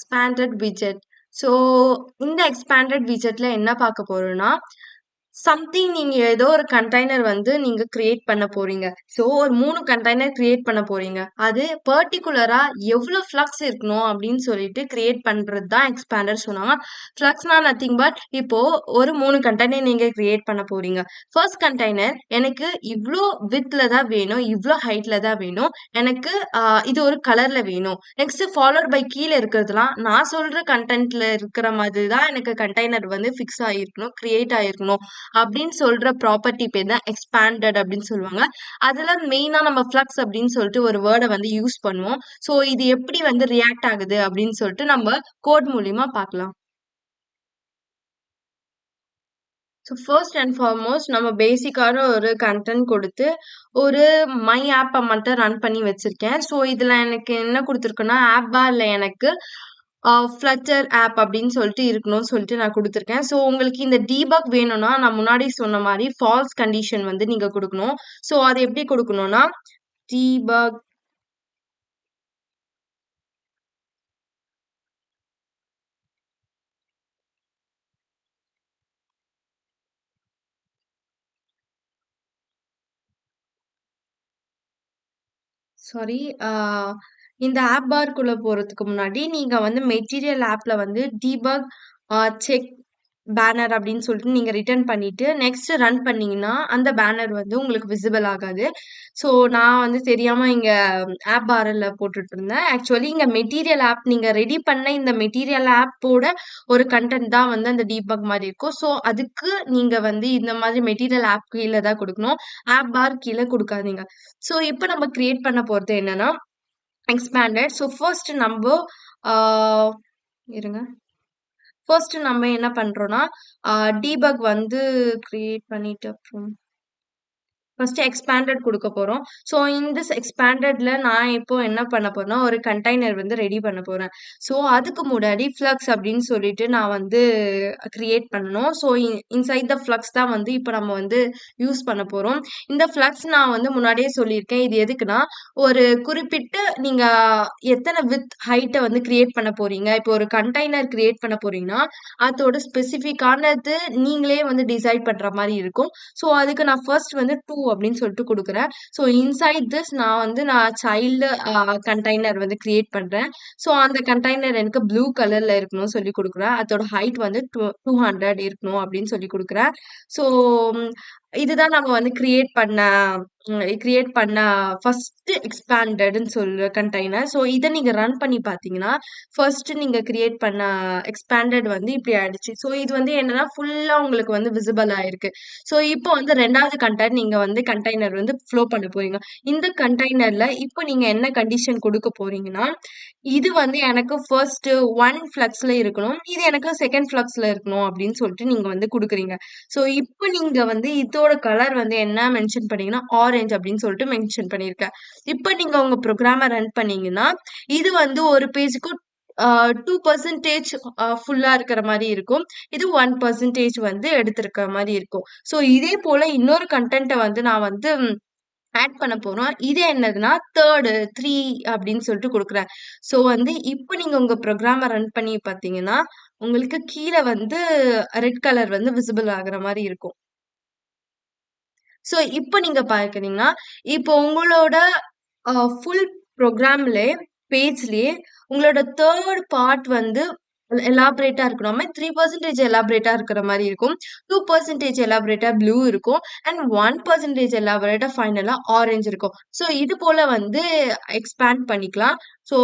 expanded widget. So இந்த expanded widgetல என்ன பார்க்க போறோம்னா சம்திங் நீங்க ஏதோ ஒரு கண்டெய்னர் வந்து நீங்க கிரியேட் பண்ண போறீங்க. ஸோ ஒரு 3 கண்டெய்னர் கிரியேட் பண்ண போறீங்க. அது பர்ட்டிகுலரா எவ்வளோ ஃப்ளக்ஸ் இருக்கணும் அப்படின்னு சொல்லிட்டு கிரியேட் பண்றது தான் எக்ஸ்பேண்டர் சொன்னாங்க. ஃப்ளக்ஸ்னா நத்திங் பட் இப்போ ஒரு 3 கண்டெய்னர் நீங்க கிரியேட் பண்ண போறீங்க. ஃபர்ஸ்ட் கண்டெய்னர் எனக்கு இவ்ளோ வித்ல தான் வேணும், இவ்ளோ ஹைட்ல தான் வேணும். எனக்கு இது ஒரு கலர்ல வேணும். நெக்ஸ்ட் ஃபாலோட் பை கீழ இருக்கிறதுலாம் நான் சொல்ற கண்டென்ட்ல இருக்கிற மாதிரி தான் எனக்கு கண்டெய்னர் வந்து ஃபிக்ஸ் ஆகிருக்கணும், கிரியேட் ஆகிருக்கணும் அப்படின்னு சொல்ற ப்ராப்பர்ட்டி பேர் தான் எக்ஸ்பேண்டட் அப்படின்னு சொல்லுவாங்க. அதுல மெயினா நம்ம ஃப்ளக்ஸ் அப்படின்னு சொல்லிட்டு ஒரு வேர்டை வந்து யூஸ் பண்ணுவோம். ஸோ இது எப்படி வந்து ரியாக்ட் ஆகுது அப்படின்னு சொல்லிட்டு நம்ம கோட் மூலியமா பார்க்கலாம். ஸோ ஃபர்ஸ்ட் அண்ட் ஃபார்மோஸ்ட் நம்ம பேசிக்கான ஒரு கண்டென்ட் கொடுத்து ஒரு மை ஆப்பை மட்டும் ரன் பண்ணி வச்சிருக்கேன். ஸோ இதுல எனக்கு என்ன கொடுத்துருக்குன்னா ஆப் பார்ல எனக்கு ஃப்ளட்டர் ஆப் அப்படின்னு சொல்லிட்டு இருக்கணும்னு சொல்லிட்டு நான் கொடுத்துருக்கேன். ஸோ உங்களுக்கு இந்த டீபக் வேணும்னா நான் முன்னாடி சொன்ன மாதிரி ஃபால்ஸ் கண்டிஷன் வந்து நீங்க கொடுக்கணும். ஸோ அது எப்படி கொடுக்கணும்னா டீபக் சாரி இந்த ஆப் பார்க்குள்ள போறதுக்கு முன்னாடி நீங்க வந்து மெட்டீரியல் ஆப்ல வந்து டீபக் செக் பேனர் அப்படின்னு சொல்லிட்டு நீங்க ரிட்டர்ன் பண்ணிட்டு நெக்ஸ்ட் ரன் பண்ணீங்கன்னா அந்த பேனர் வந்து உங்களுக்கு விசிபிள் ஆகாது. ஸோ நான் வந்து தெரியாம இங்க ஆப் பார்ல போட்டுட்டு இருந்தேன். ஆக்சுவலி இங்க மெட்டீரியல் ஆப் நீங்க ரெடி பண்ண இந்த மெட்டீரியல் ஆப்போட ஒரு கண்டென்ட் தான் வந்து அந்த டீபக் மாதிரி இருக்கும். ஸோ அதுக்கு நீங்க வந்து இந்த மாதிரி மெட்டீரியல் ஆப் கீழே தான் கொடுக்கணும். ஆப் பார் கீழே கொடுக்காதீங்க. ஸோ இப்போ நம்ம கிரியேட் பண்ண போறது என்னன்னா எக்ஸ்பேண்டட். ஸோ ஃபர்ஸ்ட் நம்ம இருங்க. ஃபர்ஸ்ட் நம்ம என்ன பண்றோம்னா டீபக் வந்து கிரியேட் பண்ணிட்டு அப்புறம் ஃபர்ஸ்ட் எக்ஸ்பேண்டட் கொடுக்க போறோம். ஸோ இந்த எக்ஸ்பேண்டட்ல நான் இப்போ என்ன பண்ண போறேன்னா ஒரு கண்டெய்னர் வந்து ரெடி பண்ண போறேன். ஸோ அதுக்கு முன்னாடி ஃப்ளக்ஸ் அப்படின்னு சொல்லிட்டு நான் வந்து கிரியேட் பண்ணணும். ஸோ இன்சைட் த ஃப்ளக்ஸ் தான் வந்து இப்போ நம்ம வந்து யூஸ் பண்ண போறோம். இந்த ஃப்ளக்ஸ் நான் வந்து முன்னாடியே சொல்லியிருக்கேன். இது எதுக்குன்னா ஒரு குறிப்பிட்ட நீங்க எத்தனை வித் ஹைட்டை வந்து கிரியேட் பண்ண போறீங்க. இப்போ ஒரு கண்டெய்னர் கிரியேட் பண்ண போறீங்கன்னா அதோட ஸ்பெசிஃபிக்கானது நீங்களே வந்து டிசைட் பண்ற மாதிரி இருக்கும். ஸோ அதுக்கு நான் ஃபர்ஸ்ட் வந்து 2 அப்படின்னு சொல்லிட்டு கொடுக்குறேன். ஸோ இன்சைட் திஸ் நான் சைல்டு கண்டெய்னர் வந்து கிரியேட் பண்றேன். ஸோ அந்த கண்டெய்னர் எனக்கு ப்ளூ கலர்ல இருக்கணும்னு சொல்லி கொடுக்குறேன். அதோட ஹைட் வந்து 200 இருக்கணும் அப்படின்னு சொல்லி கொடுக்குறேன். ஸோ இதுதான் நம்ம வந்து கிரியேட் பண்ண ஃபர்ஸ்ட் எக்ஸ்பேண்டட்னு சொல்ற கண்டெய்னர். ஸோ இதை நீங்க ரன் பண்ணி பார்த்தீங்கன்னா ஃபர்ஸ்ட் நீங்க கிரியேட் பண்ண எக்ஸ்பேண்டட் வந்து இப்படி ஆயிடுச்சு. ஸோ இது வந்து என்னன்னா ஃபுல்லா உங்களுக்கு வந்து விசிபிள் ஆயிருக்கு. ஸோ இப்போ வந்து ரெண்டாவது கண்டெய்னர் நீங்க வந்து கண்டெய்னர் வந்து ஃப்ளோ பண்ண போறீங்க. இந்த கண்டெய்னர்ல இப்போ நீங்க என்ன கண்டிஷன் கொடுக்க போறீங்கன்னா இது வந்து எனக்கு ஃபர்ஸ்ட் 1 ஃப்ளக்ஸ்ல இருக்கணும். இது எனக்கு செகண்ட் ஃப்ளக்ஸ்ல இருக்கணும் அப்படின்னு சொல்லிட்டு நீங்க வந்து கொடுக்குறீங்க. ஸோ இப்போ நீங்க வந்து இதோட கலர் வந்து என்ன மென்ஷன் பண்ணீங்கன்னா ஆரஞ்சு அப்படின்னு சொல்லிட்டு மென்ஷன் பண்ணியிருக்கேன். இப்போ நீங்க உங்க ப்ரோக்ராமை ரன் பண்ணீங்கன்னா இது வந்து ஒரு பேஜுக்கு 2% ஃபுல்லா இருக்கிற மாதிரி இருக்கும். இது 1% வந்து எடுத்திருக்கிற மாதிரி இருக்கும். ஸோ இதே போல இன்னொரு கண்டென்ட்டை வந்து நான் வந்து ஆட் பண்ண போறோம். இது என்னதுன்னா தேர்டு 3 அப்படின்னு சொல்லிட்டு கொடுக்குறேன். ஸோ வந்து இப்போ நீங்க உங்க ப்ரோக்ராமை ரன் பண்ணி பார்த்தீங்கன்னா உங்களுக்கு கீழே வந்து ரெட் கலர் வந்து விசிபிள் ஆகுற மாதிரி இருக்கும். ஸோ இப்போ நீங்க பார்க்குறீங்கன்னா இப்போ உங்களோட ஃபுல் ப்ரோக்ராம்லே பேஜ்லயே உங்களோட தேர்ட் பார்ட் வந்து எலாபரேட்டா இருக்கணும். 3% எலாபரேட்டா இருக்கிற மாதிரி இருக்கும். 2% எலாபரேட்டா ப்ளூ இருக்கும். அண்ட் 1% எலாபரேட்டா ஃபைனலா ஆரஞ்சு இருக்கும். ஸோ இது போல வந்து எக்ஸ்பேண்ட் பண்ணிக்கலாம். ஸோ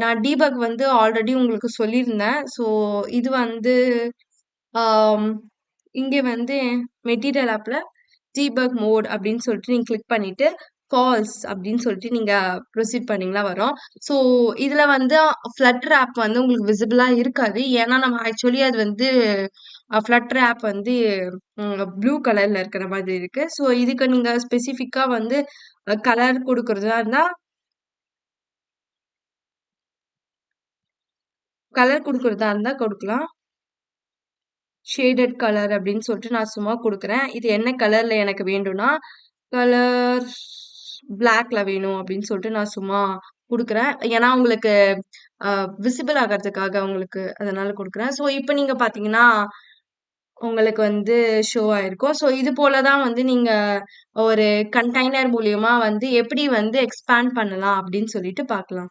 நான் டீபக் வந்து ஆல்ரெடி உங்களுக்கு சொல்லியிருந்தேன். ஸோ இது வந்து ஆம், இங்க வந்து மெட்டீரியல் ஆப்ல டீபக் மோட் அப்படின்னு சொல்லிட்டு நீங்க கிளிக் பண்ணிட்டு ஃபால்ஸ் அப்படின்னு சொல்லிட்டு நீங்க ப்ரொசீட் பண்ணீங்கன்னா வரும். ஸோ இதுல வந்து ஃப்ளட்டர் ஆப் வந்து உங்களுக்கு விசிபிளா இருக்காது. ஏன்னா நம்ம ஆக்சுவலி அது வந்து ஃப்ளட்டர் ஆப் வந்து ப்ளூ கலர்ல இருக்கிற மாதிரி இருக்கு. ஸோ இதுக்கு நீங்க ஸ்பெசிஃபிக்கா வந்து கலர் கொடுக்கறதா இருந்தா கொடுக்கலாம். ஷேடட் கலர் அப்படின்னு சொல்லிட்டு நான் சும்மா கொடுக்குறேன். இது என்ன கலர்ல எனக்கு வேண்டும்னா கலர் பிளாக்ல வேணும் அப்படின்னு சொல்லிட்டு நான் சும்மா குடுக்குறேன். ஏன்னா உங்களுக்கு விசிபிள் ஆகறதுக்காக உங்களுக்கு அதனால குடுக்குறேன். ஸோ இப்ப நீங்க பார்த்தீங்கன்னா, உங்களுக்கு வந்து ஷோ ஆயிருக்கும். ஸோ இது போல தான் வந்து நீங்க ஒரு கண்டெய்னர் மூலியமா வந்து எப்படி வந்து எக்ஸ்பேண்ட் பண்ணலாம் அப்படின்னு சொல்லிட்டு பார்க்கலாம்.